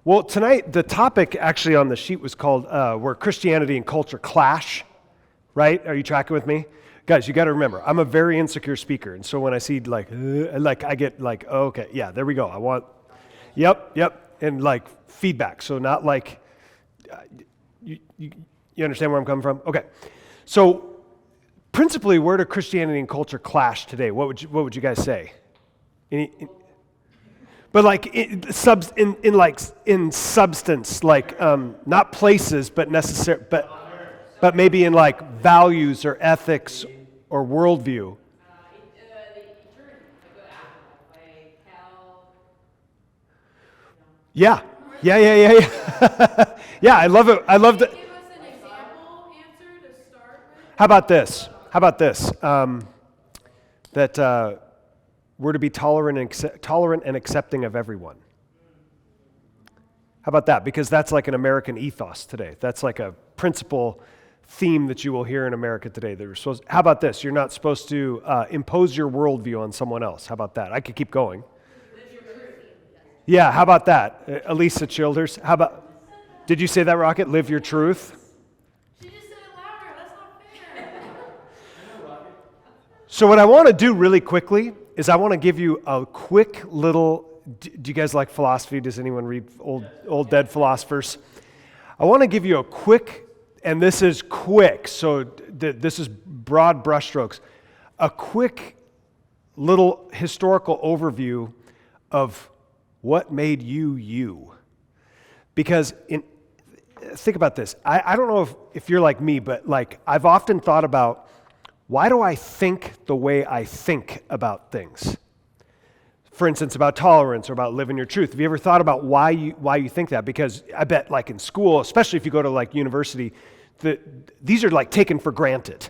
Well, tonight, the topic actually on the sheet was called Where Christianity and Culture Clash, right? Are you tracking with me? Guys, you got to remember, I'm a very insecure speaker, and so when I see I get like, oh, okay, yeah, there we go. I want, yep, and like feedback. So not like, you understand where I'm coming from? Okay, so principally, where do Christianity and culture clash today? What would you guys say? But like in substance, like not places, but necessary, but maybe in like values or ethics or worldview. Yeah. Yeah, I love it. I love that. Give us an example answer to start with. How about this? That we're to be tolerant and accepting of everyone. How about that? Because that's like an American ethos today. That's like a principal theme that you will hear in America today. How about this? You're not supposed to impose your worldview on someone else. How about that? I could keep going. Yeah, how about that? Elisa Childers, how about, did you say that, Rocket? Live your truth? She just said it louder. That's not fair. So what I want to do really quickly is I want to give you a quick little, do you guys like philosophy? Does anyone read old dead philosophers? I want to give you a quick, and this is quick, so this is broad brushstrokes, a quick little historical overview of what made you you. Because think about this. I don't know if you're like me, but like I've often thought about, why do I think the way I think about things? For instance, about tolerance or about living your truth. Have you ever thought about why you think that? Because I bet like in school, especially if you go to like university, these are like taken for granted.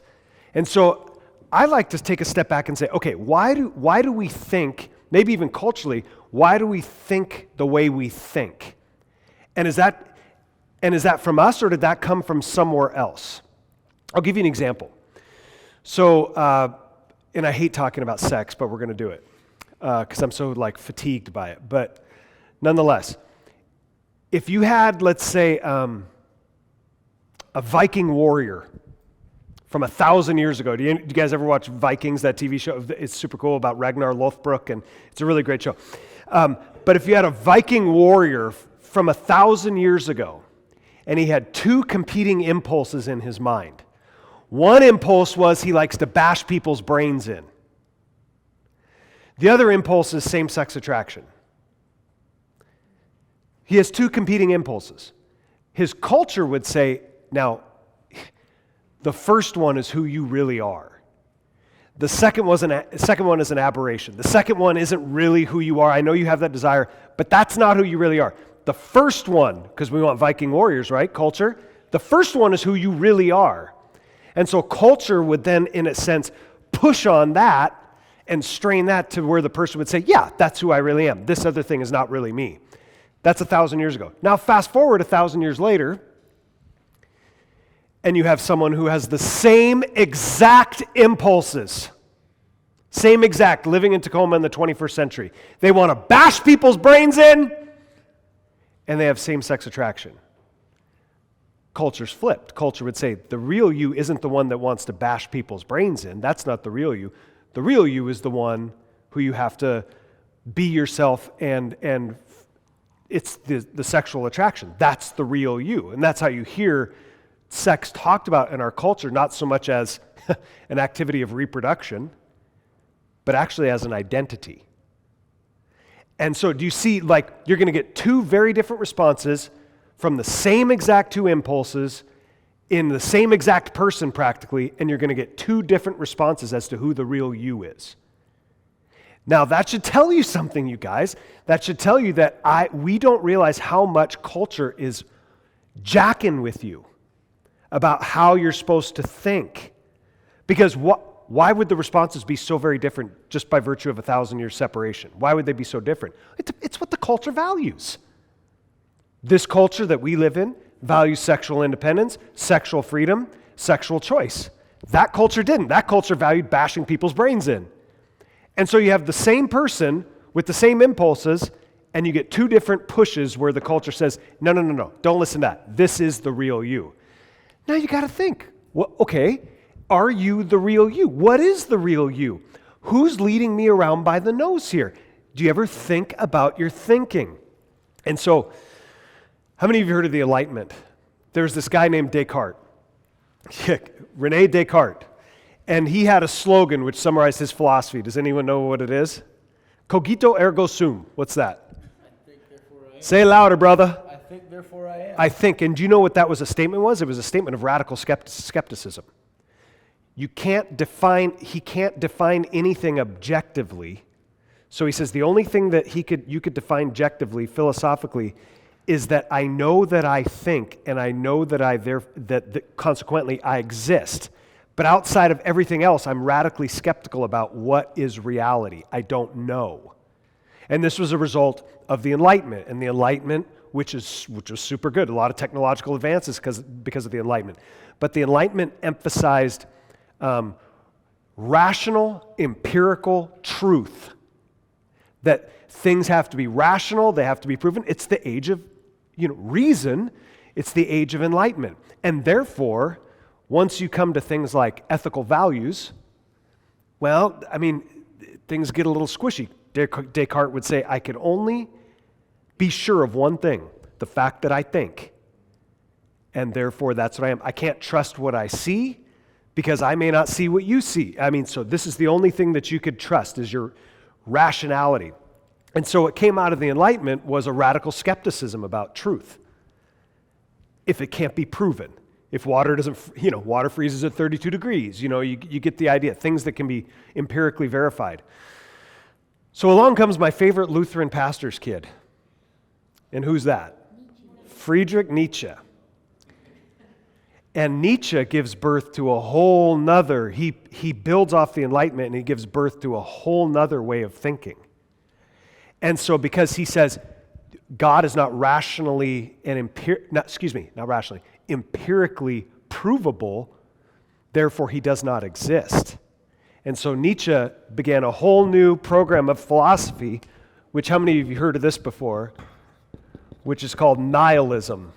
And so I like to take a step back and say, okay, why do we think, maybe even culturally, why do we think the way we think? And is that from us, or did that come from somewhere else? I'll give you an example. So, and I hate talking about sex, but we're going to do it because I'm so like fatigued by it. But nonetheless, if you had, let's say, a Viking warrior from 1,000 years ago. Do you guys ever watch Vikings, that TV show? It's super cool, about Ragnar Lothbrok, and it's a really great show. But if you had a Viking warrior from 1,000 years ago, and he had two competing impulses in his mind. One impulse was he likes to bash people's brains in. The other impulse is same-sex attraction. He has two competing impulses. His culture would say, now, the first one is who you really are. The second one is an aberration. The second one isn't really who you are. I know you have that desire, but that's not who you really are. The first one, because we want Viking warriors, right? Culture. The first one is who you really are. And so culture would then, in a sense, push on that and strain that to where the person would say, yeah, that's who I really am. This other thing is not really me. That's 1,000 years ago. Now fast forward 1,000 years later, and you have someone who has the same exact impulses, same exact, living in Tacoma in the 21st century. They want to bash people's brains in, and they have same-sex attraction. Culture's flipped. Culture would say, the real you isn't the one that wants to bash people's brains in. That's not the real you. The real you is the one who you have to be yourself, and it's the sexual attraction. That's the real you. And that's how you hear sex talked about in our culture, not so much as an activity of reproduction, but actually as an identity. And so do you see, like, you're going to get two very different responses from the same exact two impulses in the same exact person practically, and you're going to get two different responses as to who the real you is. Now, that should tell you something, you guys. That should tell you that we don't realize how much culture is jacking with you about how you're supposed to think. Because why would the responses be so very different just by virtue of 1,000 years separation? Why would they be so different? It's what the culture values. This culture that we live in values sexual independence, sexual freedom, sexual choice. That culture didn't. That culture valued bashing people's brains in. And so you have the same person with the same impulses, and you get two different pushes where the culture says, no, no, no, no, don't listen to that. This is the real you. Now you got to think, well, okay, are you the real you? What is the real you? Who's leading me around by the nose here? Do you ever think about your thinking? And so, how many of you heard of the Enlightenment? There's this guy named Descartes, Rene Descartes, and he had a slogan which summarized his philosophy. Does anyone know what it is? Cogito ergo sum. What's that? I think, therefore I am. Say it louder, brother. I think, therefore I am. I think. And do you know what that was a statement was? It was a statement of radical skepticism. He can't define anything objectively. So he says the only thing that you could define objectively, philosophically, is that I know that I think, and I know that consequently I exist. But outside of everything else, I'm radically skeptical about what is reality. I don't know. And this was a result of the Enlightenment. And the Enlightenment, which was super good, a lot of technological advances because of the Enlightenment. But the Enlightenment emphasized rational, empirical truth. That things have to be rational, they have to be proven. It's the age of reason. It's the age of enlightenment. And therefore, once you come to things like ethical values, well, I mean, things get a little squishy. Descartes would say, I can only be sure of one thing, the fact that I think. And therefore, that's what I am. I can't trust what I see because I may not see what you see. I mean, so this is the only thing that you could trust is your rationality. And so what came out of the Enlightenment was a radical skepticism about truth. If it can't be proven, if water water freezes at 32 degrees, you get the idea, things that can be empirically verified. So along comes my favorite Lutheran pastor's kid. And who's that? Friedrich Nietzsche. And Nietzsche gives birth to a whole nother, he builds off the Enlightenment and he gives birth to a whole nother way of thinking. And so because he says God is not rationally and empirically provable, therefore he does not exist. And so Nietzsche began a whole new program of philosophy, which how many of you heard of this before? Which is called nihilism.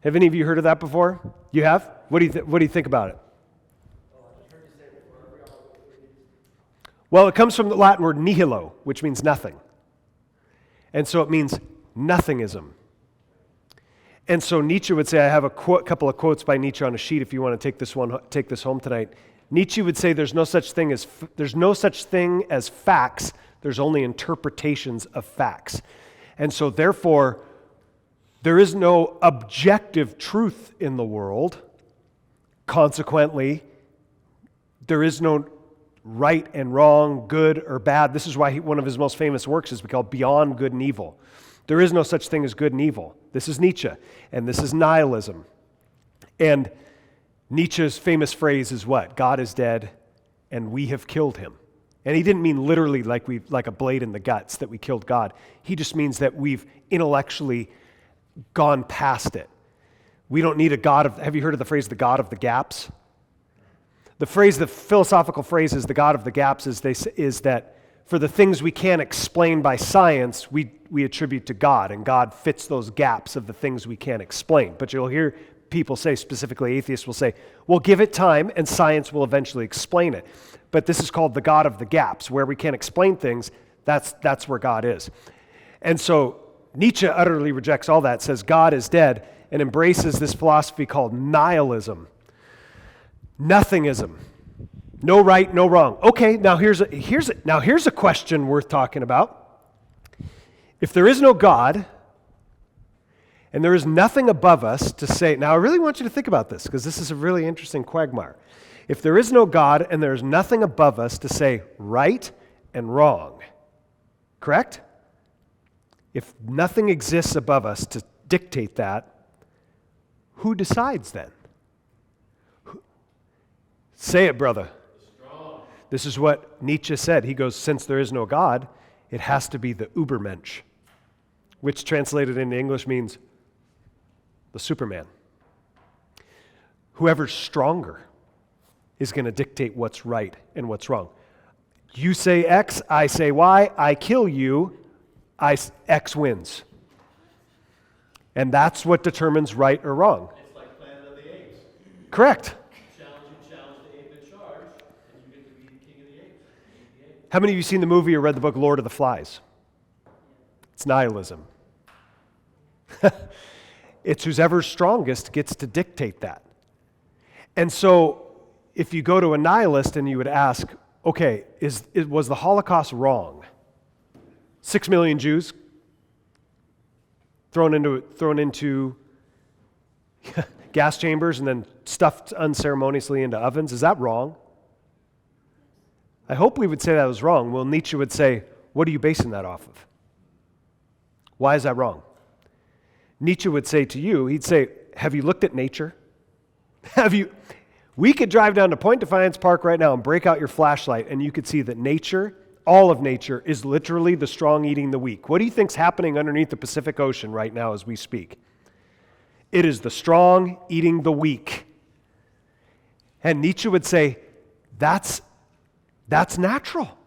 Have any of you heard of that before? You have? What do you think about it? Well, it comes from the Latin word nihilo, which means nothing. And so it means nothingism. And so Nietzsche would say, I have a couple of quotes by Nietzsche on a sheet if you want to take this home tonight. Nietzsche would say there's no such thing as facts, there's only interpretations of facts. And so therefore, there is no objective truth in the world. Consequently, there is no right and wrong, good or bad. This is why one of his most famous works is called Beyond Good and Evil. There is no such thing as good and evil. This is Nietzsche, and this is nihilism. And Nietzsche's famous phrase is what? God is dead, and we have killed him. And he didn't mean literally like a blade in the guts that we killed God. He just means that we've intellectually gone past it. We don't need a God of, have you heard of the phrase, the God of the gaps? The philosophical phrase is the God of the gaps is that for the things we can't explain by science, we attribute to God, and God fits those gaps of the things we can't explain. But you'll hear people say, specifically atheists will say, well, give it time and science will eventually explain it. But this is called the God of the gaps, where we can't explain things, that's where God is. And so Nietzsche utterly rejects all that, says God is dead, and embraces this philosophy called nihilism. Nothingism. No right, no wrong. Okay, now here's a question worth talking about. If there is no God, and there is nothing above us to say, now I really want you to think about this, because this is a really interesting quagmire. If there is no God and there is nothing above us to say right and wrong, correct? If nothing exists above us to dictate that, who decides then? Say it, brother. Strong. This is what Nietzsche said. He goes, since there is no God, it has to be the Übermensch, which translated into English means the Superman. Whoever's stronger is going to dictate what's right and what's wrong. You say X, I say Y, I kill you. X wins. And that's what determines right or wrong. It's like Planet of the Apes. Correct. You challenge the ape in charge, and you get to be the king of the apes. Eat the ape. How many of you seen the movie or read the book Lord of the Flies? It's nihilism. It's whoever's strongest gets to dictate that. And so if you go to a nihilist and you would ask, okay, was the Holocaust wrong? 6 million Jews thrown into gas chambers and then stuffed unceremoniously into ovens. Is that wrong? I hope we would say that was wrong. Well, Nietzsche would say, what are you basing that off of? Why is that wrong? Nietzsche would say to you, he'd say, have you looked at nature? We could drive down to Point Defiance Park right now and break out your flashlight and you could see that nature, all of nature, is literally the strong eating the weak. What do you think's happening underneath the Pacific Ocean right now as we speak? It is the strong eating the weak. And Nietzsche would say, that's natural.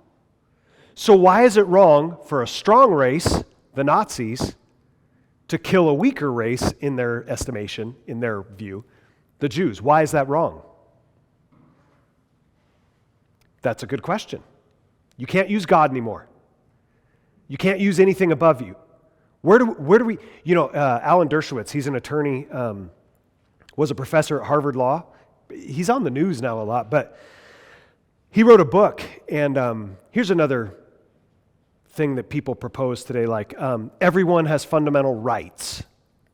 So why is it wrong for a strong race, the Nazis, to kill a weaker race in their estimation, in their view, the Jews? Why is that wrong? That's a good question. You can't use God anymore. You can't use anything above you. Where do we, Alan Dershowitz, he's an attorney, was a professor at Harvard Law. He's on the news now a lot, but he wrote a book, and here's another thing that people propose today, like everyone has fundamental rights,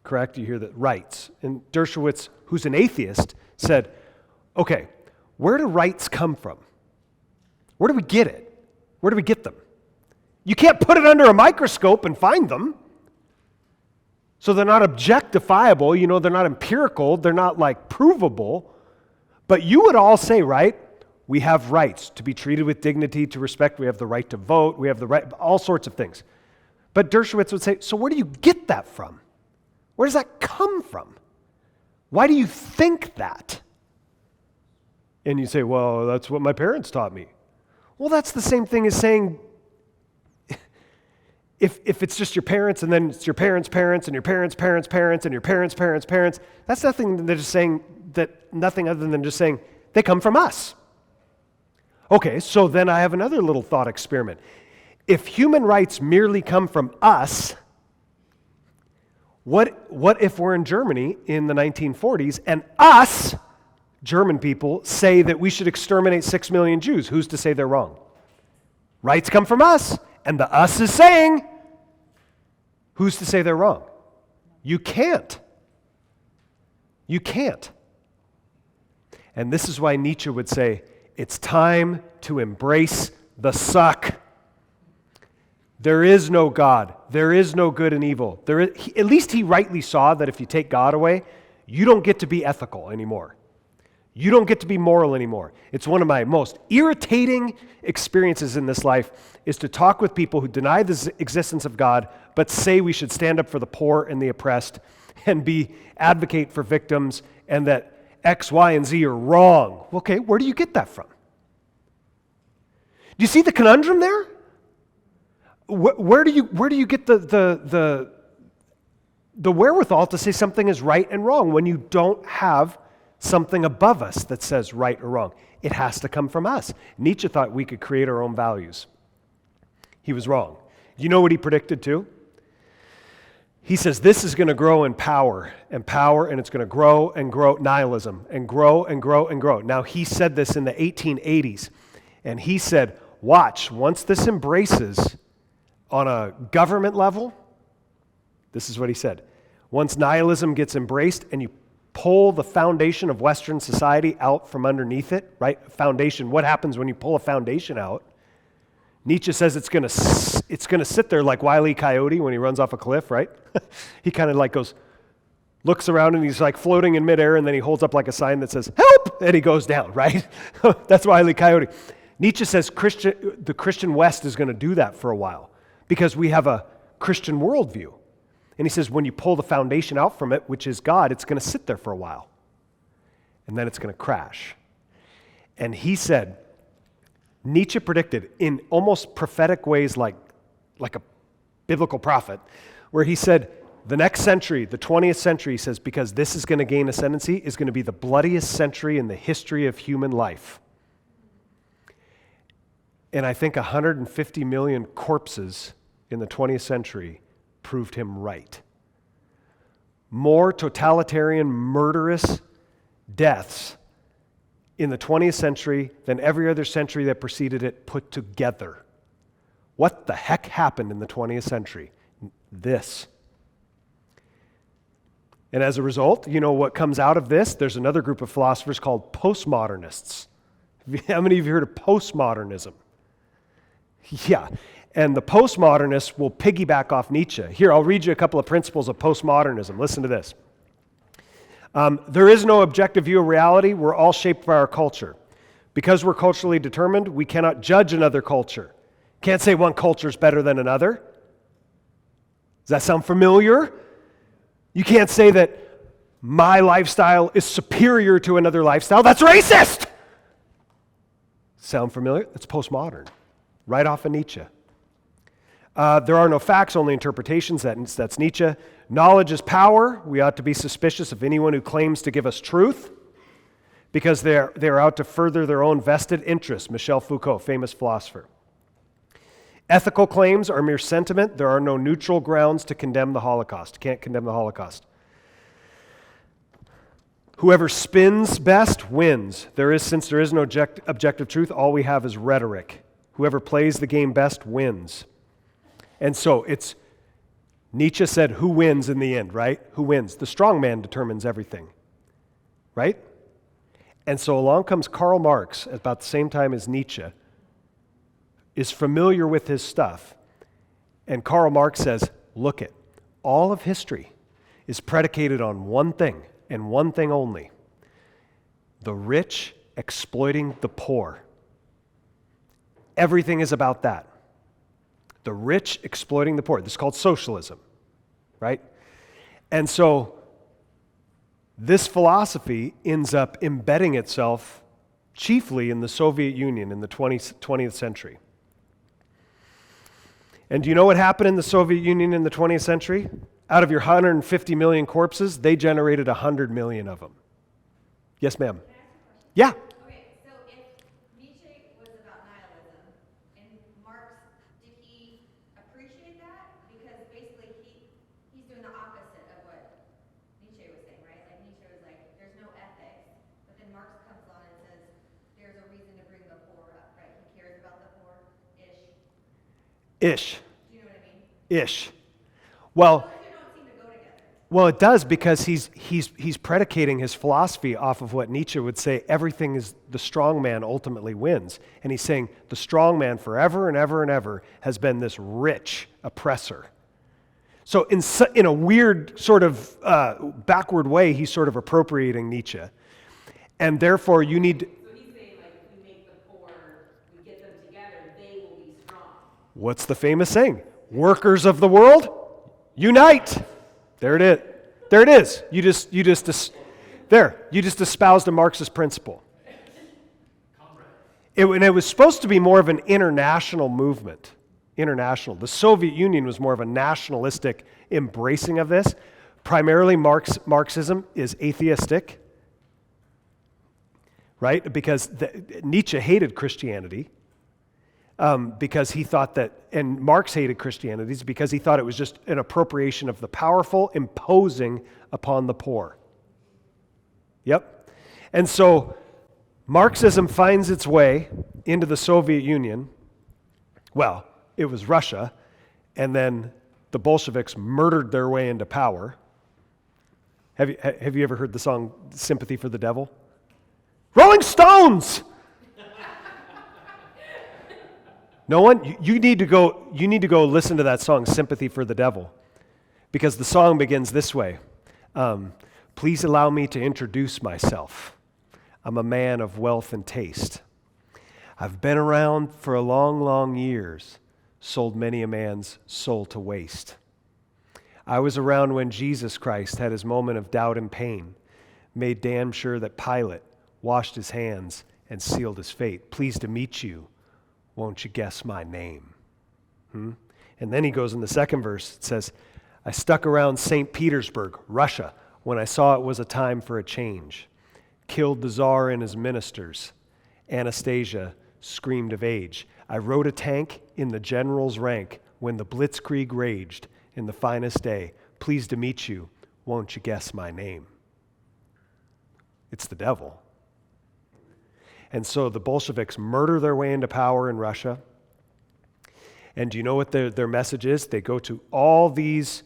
correct? You hear that, rights. And Dershowitz, who's an atheist, said, okay, where do rights come from? Where do we get it? Where do we get them? You can't put it under a microscope and find them. So they're not objectifiable, they're not empirical, they're not like provable. But you would all say, right, we have rights to be treated with dignity, to respect, we have the right to vote, we have the right, all sorts of things. But Dershowitz would say, so where do you get that from? Where does that come from? Why do you think that? And you say, well, that's what my parents taught me. Well, that's the same thing as saying, if it's just your parents and then it's your parents' parents and your parents' parents' parents and your parents' parents' parents, that's nothing other than just saying they come from us. Okay, so then I have another little thought experiment. If human rights merely come from us, what if we're in Germany in the 1940s and us, German people, say that we should exterminate 6 million Jews? Who's to say they're wrong? Rights come from us, and the us is saying, who's to say they're wrong? You can't. You can't. And this is why Nietzsche would say, it's time to embrace the suck. There is no God. There is no good and evil. At least he rightly saw that if you take God away, you don't get to be ethical anymore. You don't get to be moral anymore. It's one of my most irritating experiences in this life is to talk with people who deny the existence of God, but say we should stand up for the poor and the oppressed and advocate for victims and that X, Y, and Z are wrong. Okay, where do you get that from? Do you see the conundrum there? Where do you get the wherewithal to say something is right and wrong when you don't have something above us that says right or wrong? It has to come from us. Nietzsche thought we could create our own values. He was wrong. You know what he predicted too? He says this is going to grow in power, and it's going to grow and grow, nihilism, and grow and grow and grow. Now, he said this in the 1880s, and he said, watch, once this embraces on a government level, this is what he said, once nihilism gets embraced and you pull the foundation of Western society out from underneath it, right? Foundation, what happens when you pull a foundation out? Nietzsche says it's going to sit there like Wile E. Coyote when he runs off a cliff, right? He kind of like looks around and he's like floating in midair and then he holds up like a sign that says, help, and he goes down, right? That's Wile E. Coyote. Nietzsche says the Christian West is going to do that for a while because we have a Christian worldview. And he says when you pull the foundation out from it, which is God, it's going to sit there for a while. And then it's going to crash. And he said, Nietzsche predicted in almost prophetic ways like a biblical prophet, where he said, the next century, the 20th century, he says, because this is going to gain ascendancy, is going to be the bloodiest century in the history of human life. And I think 150 million corpses in the 20th century proved him right. More totalitarian, murderous deaths in the 20th century than every other century that preceded it put together. What the heck happened in the 20th century? This. And as a result, you know what comes out of this? There's another group of philosophers called postmodernists. How many of you heard of postmodernism? Yeah. And the postmodernists will piggyback off Nietzsche. Here, I'll read you a couple of principles of postmodernism. Listen to this. There is no objective view of reality. We're all shaped by our culture. Because we're culturally determined, we cannot judge another culture. Can't say one culture is better than another. Does that sound familiar? You can't say that my lifestyle is superior to another lifestyle. That's racist! Sound familiar? It's postmodern. Right off of Nietzsche. There are no facts, only interpretations. That's Nietzsche. Knowledge is power. We ought to be suspicious of anyone who claims to give us truth because they're out to further their own vested interests. Michel Foucault, famous philosopher. Ethical claims are mere sentiment. There are no neutral grounds to condemn the Holocaust. Can't condemn the Holocaust. Whoever spins best wins. Since there is no objective truth, all we have is rhetoric. Whoever plays the game best wins. And so Nietzsche said, who wins in the end, right? Who wins? The strong man determines everything, right? And so along comes Karl Marx at about the same time as Nietzsche, is familiar with his stuff. And Karl Marx says, look it, all of history is predicated on one thing and one thing only: the rich exploiting the poor. Everything is about that. The rich exploiting the poor. This is called socialism, right? And so this philosophy ends up embedding itself chiefly in the Soviet Union in the 20th century. And do you know what happened in the Soviet Union in the 20th century? Out of your 150 million corpses, they generated 100 million of them. Yes, ma'am. Yeah. Okay, so if Nietzsche was about nihilism, and Marx, did he appreciate that? Because basically he's doing the opposite of what Nietzsche was saying, right? Like Nietzsche was like, there's no ethics, but then Marx comes on and says, there's a reason to bring the poor up, right? He cares about the poor-ish. Ish. Do you know what I mean? Ish. Well, Those two don't seem to go together. Well, it does, because he's predicating his philosophy off of what Nietzsche would say, everything is the strong man ultimately wins. And he's saying the strong man forever and ever and ever has been this rich oppressor. So in a weird sort of backward way, he's sort of appropriating Nietzsche. And therefore you need... So he's saying, like, if we make the poor, we get them together, they will be strong. What's the famous saying? Workers of the world, unite. There it is. There it is. You just espoused a Marxist principle. It was supposed to be more of an international movement. International. The Soviet Union was more of a nationalistic embracing of this. Primarily Marxism is atheistic, right? Because Nietzsche hated Christianity. Because he thought that, and Marx hated Christianity because he thought it was just an appropriation of the powerful imposing upon the poor. Yep. And so Marxism finds its way into the Soviet Union. Well, it was Russia, and then the Bolsheviks murdered their way into power. Have you ever heard the song Sympathy for the Devil? Rolling Stones! No one? You need to go listen to that song, Sympathy for the Devil, because the song begins this way. Please allow me to introduce myself. I'm a man of wealth and taste. I've been around for a long, long years, sold many a man's soul to waste. I was around when Jesus Christ had his moment of doubt and pain, made damn sure that Pilate washed his hands and sealed his fate. Pleased to meet you. Won't you guess my name? And And then he goes in the second verse, it says, I stuck around St. Petersburg, Russia, when I saw it was a time for a change. Killed the Tsar and his ministers. Anastasia screamed of age. I rode a tank in the general's rank when the blitzkrieg raged in the finest day. Pleased to meet you. Won't you guess my name? It's the devil. And so the Bolsheviks murder their way into power in Russia. And do you know what their message is? They go to all these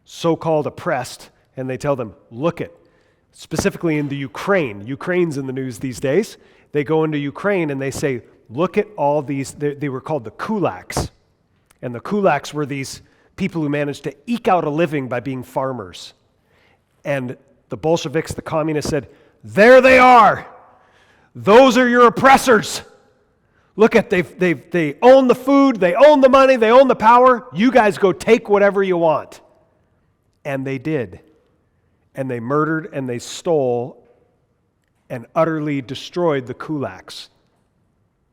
so-called oppressed and they tell them, look it, specifically in the Ukraine. Ukraine's in the news these days. They go into Ukraine and they say, look at all these, they were called the kulaks. And the kulaks were these people who managed to eke out a living by being farmers. And the Bolsheviks, the communists said, there they are. Those are your oppressors. Look at, they own the food, they own the money, they own the power. You guys go take whatever you want. And they did. And they murdered and they stole and utterly destroyed the kulaks.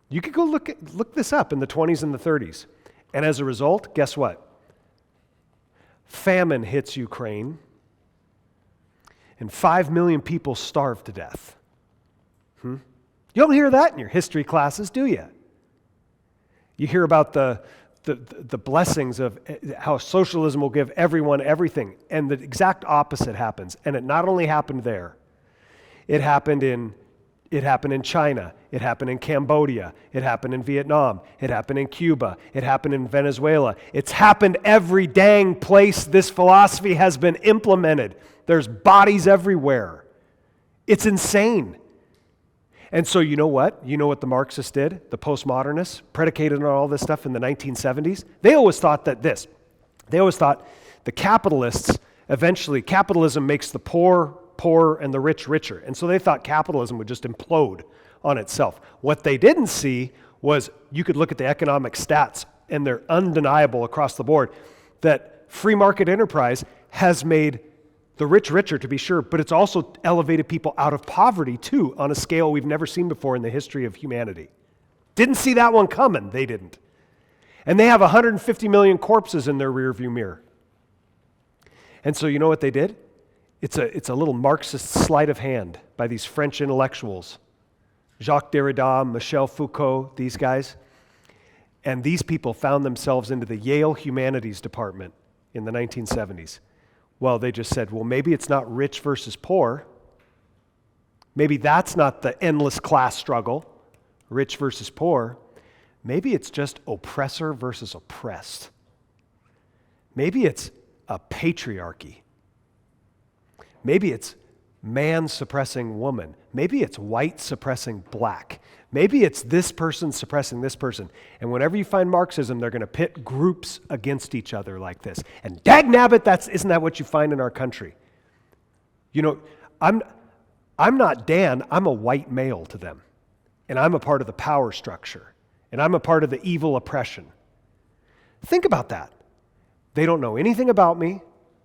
You could go look this up in the 20s and the 30s. And as a result, guess what? Famine hits Ukraine. And 5 million people starve to death. You don't hear that in your history classes, do you? You hear about the blessings of how socialism will give everyone everything, and the exact opposite happens. And it not only happened there, it happened in China, it happened in Cambodia, it happened in Vietnam, it happened in Cuba, it happened in Venezuela. It's happened every dang place this philosophy has been implemented. There's bodies everywhere. It's insane. And so you know what? You know what the Marxists did? The postmodernists, predicated on all this stuff in the 1970s? They always thought the capitalists, eventually, capitalism makes the poor poorer and the rich richer. And so they thought capitalism would just implode on itself. What they didn't see was you could look at the economic stats, and they're undeniable across the board, that free market enterprise has made the rich richer, to be sure, but it's also elevated people out of poverty, too, on a scale we've never seen before in the history of humanity. Didn't see that one coming. They didn't. And they have 150 million corpses in their rearview mirror. And so you know what they did? It's a little Marxist sleight of hand by these French intellectuals, Jacques Derrida, Michel Foucault, these guys. And these people found themselves into the Yale Humanities Department in the 1970s. Well, they just said, well, maybe it's not rich versus poor. Maybe that's not the endless class struggle, rich versus poor. Maybe it's just oppressor versus oppressed. Maybe it's a patriarchy. Maybe it's man suppressing woman. Maybe it's white suppressing black. Maybe it's this person suppressing this person. And whenever you find Marxism, they're going to pit groups against each other like this. And dagnabbit, isn't that what you find in our country? You know, I'm not Dan, I'm a white male to them. And I'm a part of the power structure. And I'm a part of the evil oppression. Think about that. They don't know anything about me.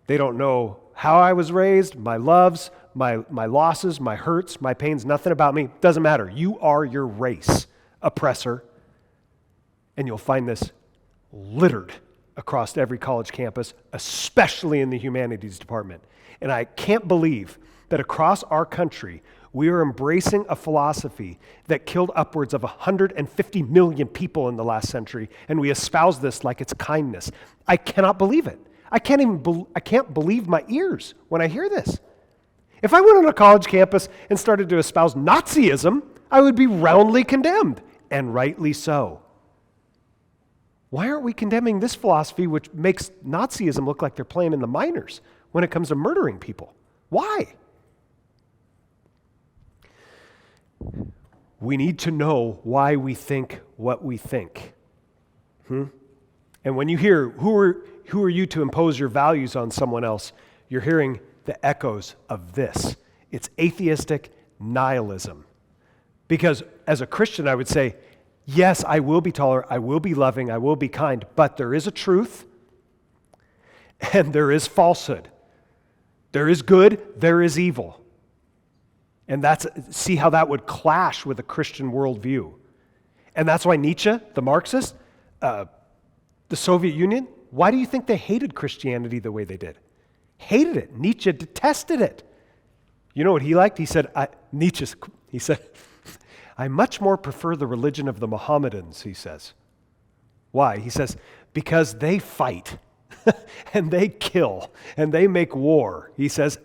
They don't know how I was raised, my loves, my losses, my hurts, my pains, nothing about me. Doesn't matter. You are your race, oppressor. And you'll find this littered across every college campus, especially in the humanities department. And I can't believe that across our country, we are embracing a philosophy that killed upwards of 150 million people in the last century, and we espouse this like it's kindness. I cannot believe it. I can't believe my ears when I hear this. If I went on a college campus and started to espouse Nazism, I would be roundly condemned, and rightly so. Why aren't we condemning this philosophy which makes Nazism look like they're playing in the minors when it comes to murdering people? Why? We need to know why we think what we think. And when you hear, who are you to impose your values on someone else, you're hearing the echoes of this. It's atheistic nihilism. Because as a Christian, I would say, yes, I will be tolerant, I will be loving, I will be kind, but there is a truth and there is falsehood. There is good, there is evil. And see how that would clash with a Christian worldview. And that's why Nietzsche, the Marxist, The Soviet Union, why do you think they hated Christianity the way they did? Hated it. Nietzsche detested it. You know what he liked? He said, I much more prefer the religion of the Mohammedans, he says. Why? He says, because they fight and they kill and they make war. He says,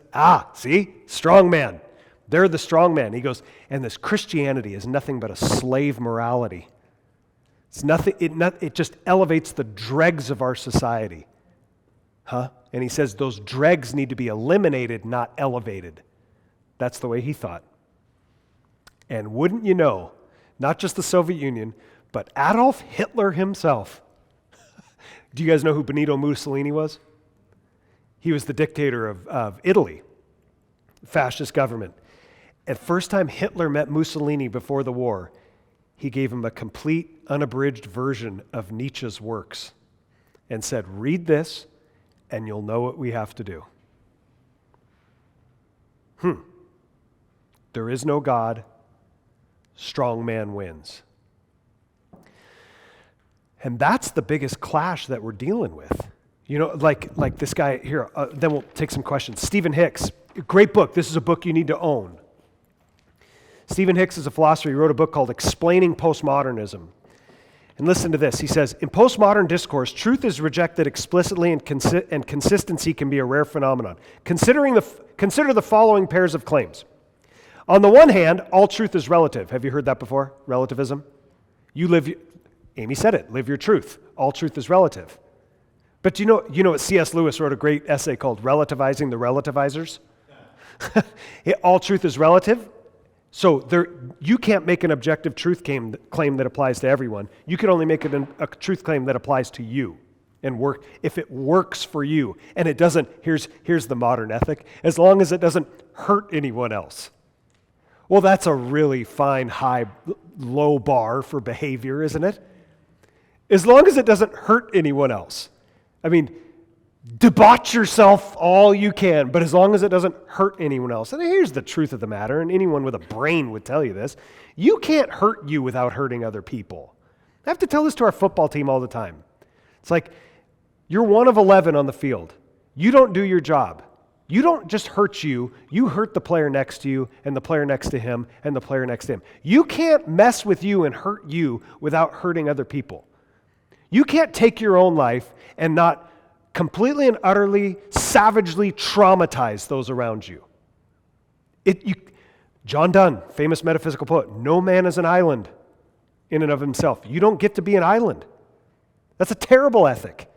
see, strong man. They're the strong man. He goes, and this Christianity is nothing but a slave morality. It's nothing. It just elevates the dregs of our society. And he says those dregs need to be eliminated, not elevated. That's the way he thought. And wouldn't you know, not just the Soviet Union, but Adolf Hitler himself. Do you guys know who Benito Mussolini was? He was the dictator of Italy, fascist government. At first time Hitler met Mussolini before the war, he gave him a complete, unabridged version of Nietzsche's works and said, read this and you'll know what we have to do. There is no God. Strong man wins. And that's the biggest clash that we're dealing with. You know, like this guy here, then we'll take some questions. Stephen Hicks, great book. This is a book you need to own. Stephen Hicks is a philosopher. He wrote a book called Explaining Postmodernism. And listen to this. He says, in postmodern discourse, truth is rejected explicitly and consistency can be a rare phenomenon. Consider the following pairs of claims. On the one hand, all truth is relative. Have you heard that before? Relativism? Amy said it, live your truth. All truth is relative. But you know what C.S. Lewis wrote a great essay called Relativizing the Relativizers? All truth is relative. So you can't make an objective truth claim that applies to everyone. You can only make a truth claim that applies to you and work if it works for you. And it doesn't, here's the modern ethic, as long as it doesn't hurt anyone else. Well, that's a really fine, low bar for behavior, isn't it? As long as it doesn't hurt anyone else. I mean, debauch yourself all you can, but as long as it doesn't hurt anyone else. And here's the truth of the matter, and anyone with a brain would tell you this. You can't hurt you without hurting other people. I have to tell this to our football team all the time. It's like, you're one of 11 on the field. You don't do your job. You don't just hurt you hurt the player next to you, and the player next to him, and the player next to him. You can't mess with you and hurt you without hurting other people. You can't take your own life and not completely and utterly, savagely traumatize those around you. John Donne, famous metaphysical poet, no man is an island in and of himself. You don't get to be an island. That's a terrible ethic.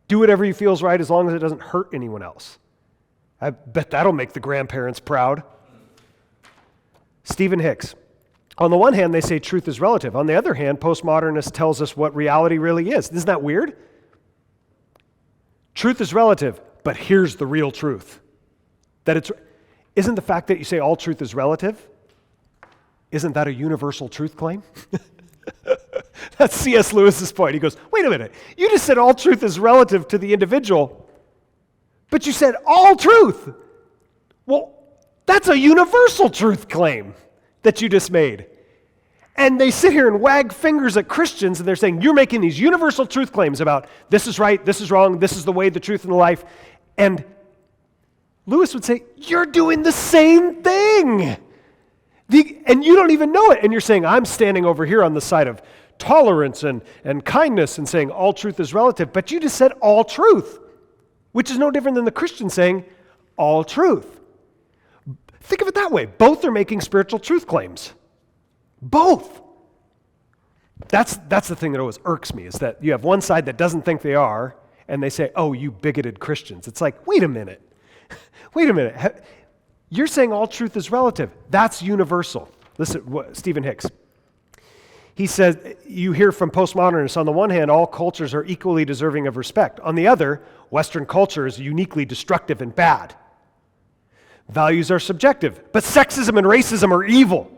Do whatever you feel is right as long as it doesn't hurt anyone else. I bet that'll make the grandparents proud. Stephen Hicks. On the one hand, they say truth is relative. On the other hand, postmodernists tells us what reality really is. Isn't that weird? Truth is relative, but here's the real truth. Isn't the fact that you say all truth is relative, isn't that a universal truth claim? That's C.S. Lewis's point. He goes, wait a minute, you just said all truth is relative to the individual, but you said all truth. Well, that's a universal truth claim that you just made. And they sit here and wag fingers at Christians, and they're saying, you're making these universal truth claims about this is right, this is wrong, this is the way, the truth, and the life. And Lewis would say, you're doing the same thing. And you don't even know it. And you're saying, I'm standing over here on the side of tolerance and kindness and saying all truth is relative. But you just said all truth, which is no different than the Christian saying all truth. Think of it that way. Both are making spiritual truth claims. Both. That's the thing that always irks me, is that you have one side that doesn't think they are, and they say, oh, you bigoted Christians. It's like, wait a minute. Wait a minute. You're saying all truth is relative. That's universal. Listen, Stephen Hicks. He says, you hear from postmodernists, on the one hand, all cultures are equally deserving of respect. On the other, Western culture is uniquely destructive and bad. Values are subjective, but sexism and racism are evil.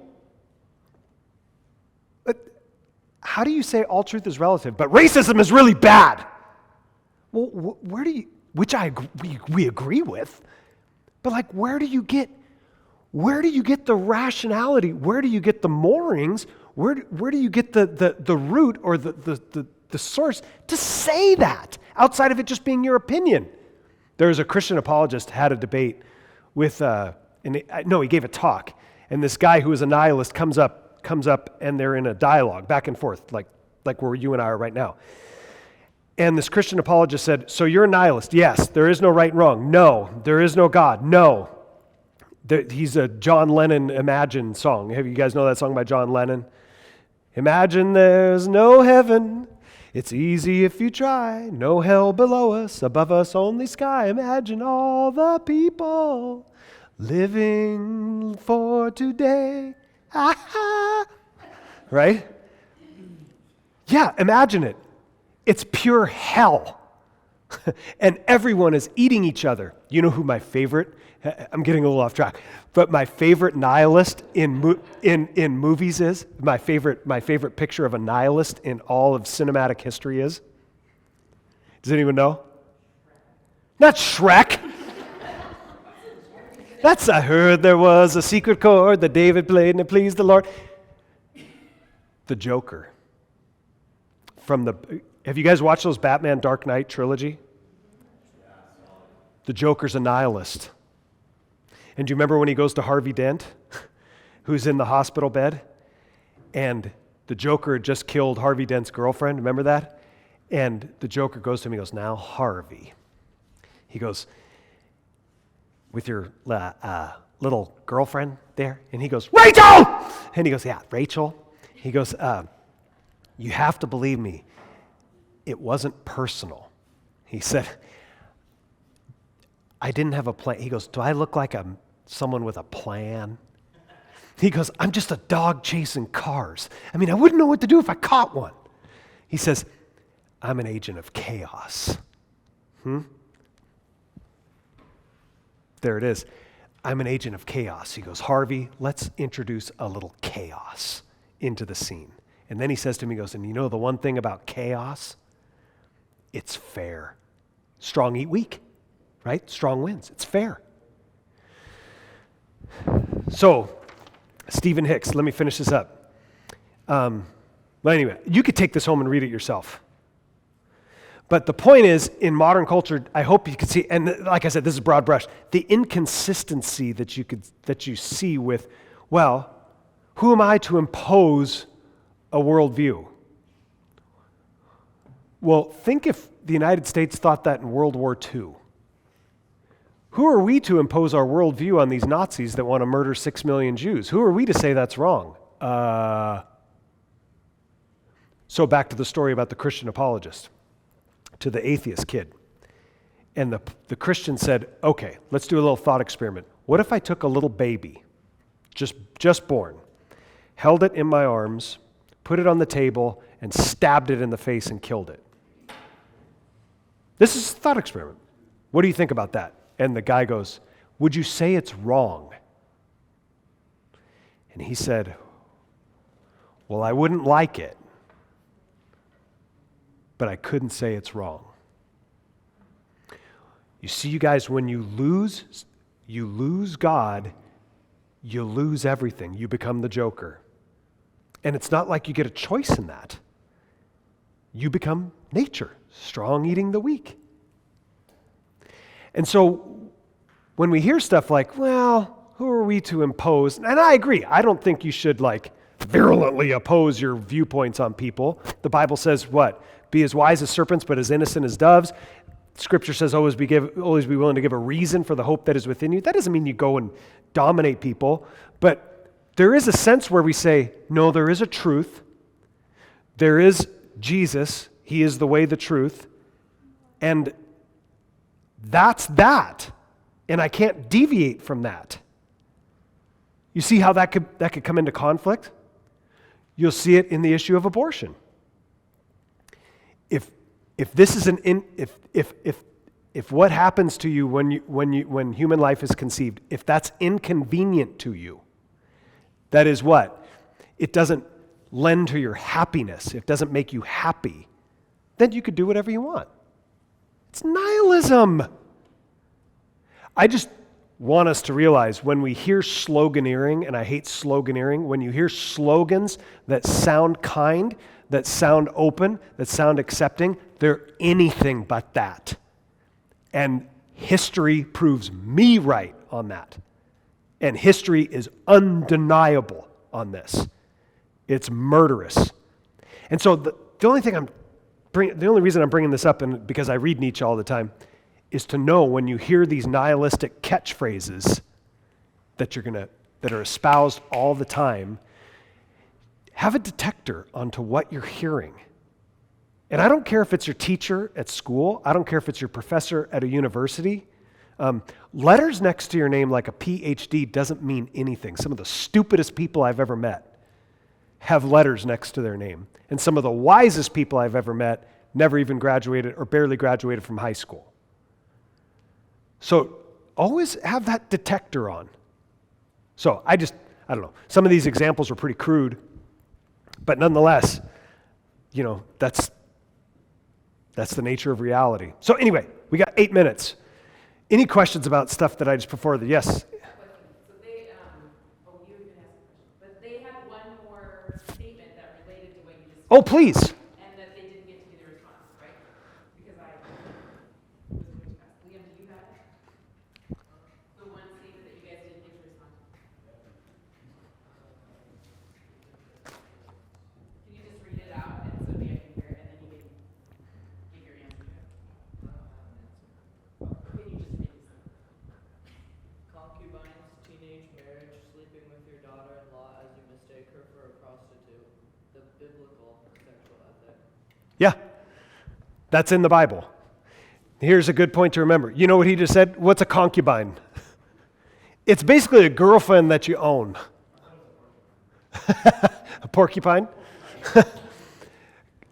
But how do you say all truth is relative, but racism is really bad? Well, which we agree with, but like, where do you get the rationality? Where do you get the moorings? Where do you get the root or the the source to say that outside of it just being your opinion. There was a Christian apologist had a debate with, he gave a talk, and this guy who was a nihilist comes up, and they're in a dialogue back and forth, like where you and I are right now. And this Christian apologist said, so you're a nihilist? Yes. There is no right and wrong? No. There is no God? No. He's a John Lennon Imagine song. Have you guys know that song by John Lennon? Imagine there's no heaven. It's easy if you try. No hell below us, above us only sky. Imagine all the people living for today. Right? Yeah, imagine it. It's pure hell. And everyone is eating each other. You know who my favorite, I'm getting a little off track, but my favorite nihilist in movies is? My favorite picture of a nihilist in all of cinematic history is? Does anyone know? Not Shrek. That's, I heard there was a secret chord that David played and it pleased the Lord. The Joker. Have you guys watched those Batman Dark Knight trilogy? The Joker's a nihilist. And do you remember when he goes to Harvey Dent, who's in the hospital bed? And the Joker had just killed Harvey Dent's girlfriend. Remember that? And the Joker goes to him, he goes, now, Harvey. He goes, with your little girlfriend there? And he goes, Rachel! And he goes, yeah, Rachel. He goes, you have to believe me. It wasn't personal. He said, I didn't have a plan. He goes, do I look like someone with a plan? He goes, I'm just a dog chasing cars. I mean, I wouldn't know what to do if I caught one. He says, I'm an agent of chaos. There it is. I'm an agent of chaos. He goes, Harvey, let's introduce a little chaos into the scene. And then he says to me, he goes, and you know the one thing about chaos? It's fair. Strong eat weak, right? Strong wins. It's fair. So, Stephen Hicks, let me finish this up. But anyway, you could take this home and read it yourself. But the point is, in modern culture, I hope you can see, and like I said, this is broad brush, the inconsistency that you see with, well, who am I to impose a worldview? Well, think if the United States thought that in World War II. Who are we to impose our worldview on these Nazis that want to murder 6 million Jews? Who are we to say that's wrong? So back to the story about the Christian apologist, to the atheist kid. And the Christian said, okay, let's do a little thought experiment. What if I took a little baby, just born, held it in my arms, put it on the table, and stabbed it in the face and killed it? This is a thought experiment. What do you think about that? And the guy goes, would you say it's wrong? And he said, well, I wouldn't like it, but I couldn't say it's wrong. You see, you guys, when you lose God, you lose everything. You become the Joker. And it's not like you get a choice in that. You become nature, strong eating the weak. And so when we hear stuff like, well, who are we to impose? And I agree. I don't think you should virulently oppose your viewpoints on people. The Bible says what? Be as wise as serpents, but as innocent as doves. Scripture says always be willing to give a reason for the hope that is within you. That doesn't mean you go and dominate people, but there is a sense where we say, no, there is a truth. There is Jesus. He is the way, the truth. And that's that. And I can't deviate from that. You see how that could come into conflict? You'll see it in the issue of abortion. If this is if what happens to you when human life is conceived, if that's inconvenient to you, that is what? It doesn't lend to your happiness. It doesn't make you happy. Then you could do whatever you want. It's nihilism. I just want us to realize when we hear sloganeering, and I hate sloganeering, when you hear slogans that sound kind, that sound open, that sound accepting, they're anything but that. And history proves me right on that. And history is undeniable on this. It's murderous. And so the only reason I'm bringing this up, and because I read Nietzsche all the time, is to know when you hear these nihilistic catchphrases that are espoused all the time, have a detector onto what you're hearing. And I don't care if it's your teacher at school. I don't care if it's your professor at a university. Letters next to your name like a PhD doesn't mean anything. Some of the stupidest people I've ever met have letters next to their name. And some of the wisest people I've ever met never even graduated or barely graduated from high school. So always have that detector on. So I don't know. Some of these examples are pretty crude, but nonetheless, that's the nature of reality. So anyway, we got 8 minutes. Any questions about stuff that I just put forward? Yes? So they, you were going to ask a question, but they had one more statement that related to what you just said. Oh, please. And that they didn't get to do the response, right? Because I was going to ask. Liam, do you have it? The one statement that you guys didn't get to respond to. Can you just read it out and so I can hear it, and then you can give your answer to it? Can you just read this? Concubines, teenage marriage, sleeping with your daughter-in-law as you mistake her for a prostitute. The biblical sexual ethic. Yeah, that's in the Bible. Here's a good point to remember. You know what he just said? What's a concubine? It's basically a girlfriend that you own. A porcupine?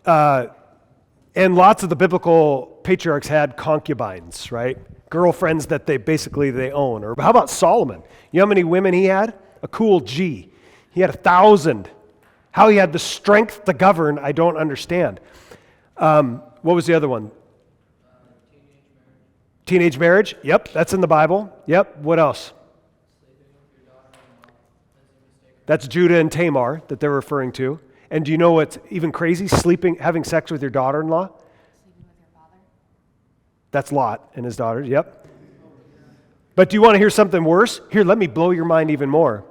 And lots of the biblical patriarchs had concubines, right? Girlfriends that they own. Or how about Solomon? You know how many women he had? A cool G. He had 1,000. How he had the strength to govern, I don't understand. What was the other one? Teenage marriage? Yep, that's in the Bible. Yep, what else? That's Judah and Tamar that they're referring to. And do you know what's even crazy? Having sex with your daughter-in-law? Sleeping with your father? That's Lot and his daughters, yep. But do you want to hear something worse? Here, let me blow your mind even more.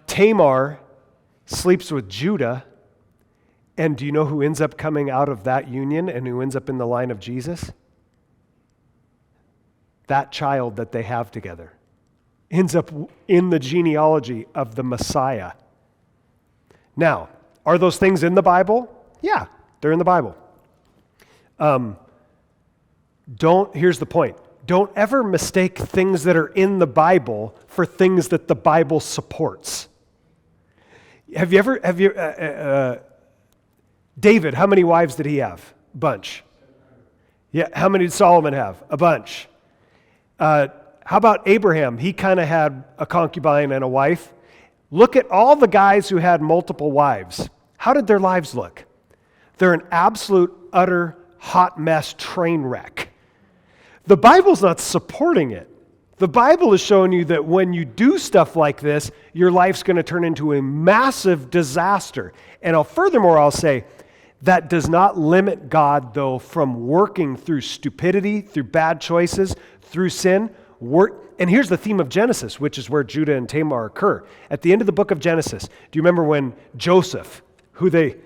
Tamar sleeps with Judah, and do you know who ends up coming out of that union and who ends up in the line of Jesus? That child that they have together ends up in the genealogy of the Messiah. Now, are those things in the Bible? Yeah, they're in the Bible. Here's the point. Don't ever mistake things that are in the Bible for things that the Bible supports. David, how many wives did he have? A bunch. Yeah, how many did Solomon have? A bunch. How about Abraham? He kind of had a concubine and a wife. Look at all the guys who had multiple wives. How did their lives look? They're an absolute, utter, hot mess train wreck. The Bible's not supporting it. The Bible is showing you that when you do stuff like this, your life's going to turn into a massive disaster. And furthermore, I'll say, that does not limit God, though, from working through stupidity, through bad choices, through sin. And here's the theme of Genesis, which is where Judah and Tamar occur. At the end of the book of Genesis, do you remember when Joseph, the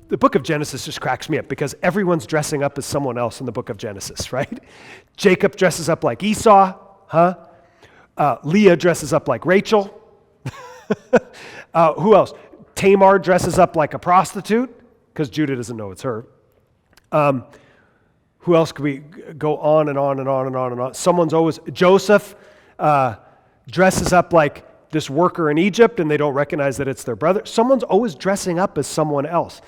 book of Genesis just cracks me up because everyone's dressing up as someone else in the book of Genesis, right? Jacob dresses up like Esau, Leah dresses up like Rachel. Who else? Tamar dresses up like a prostitute because Judah doesn't know it's her. Who else could we go on and on and on and on and on? Joseph dresses up like this worker in Egypt and they don't recognize that it's their brother. Someone's always dressing up as someone else.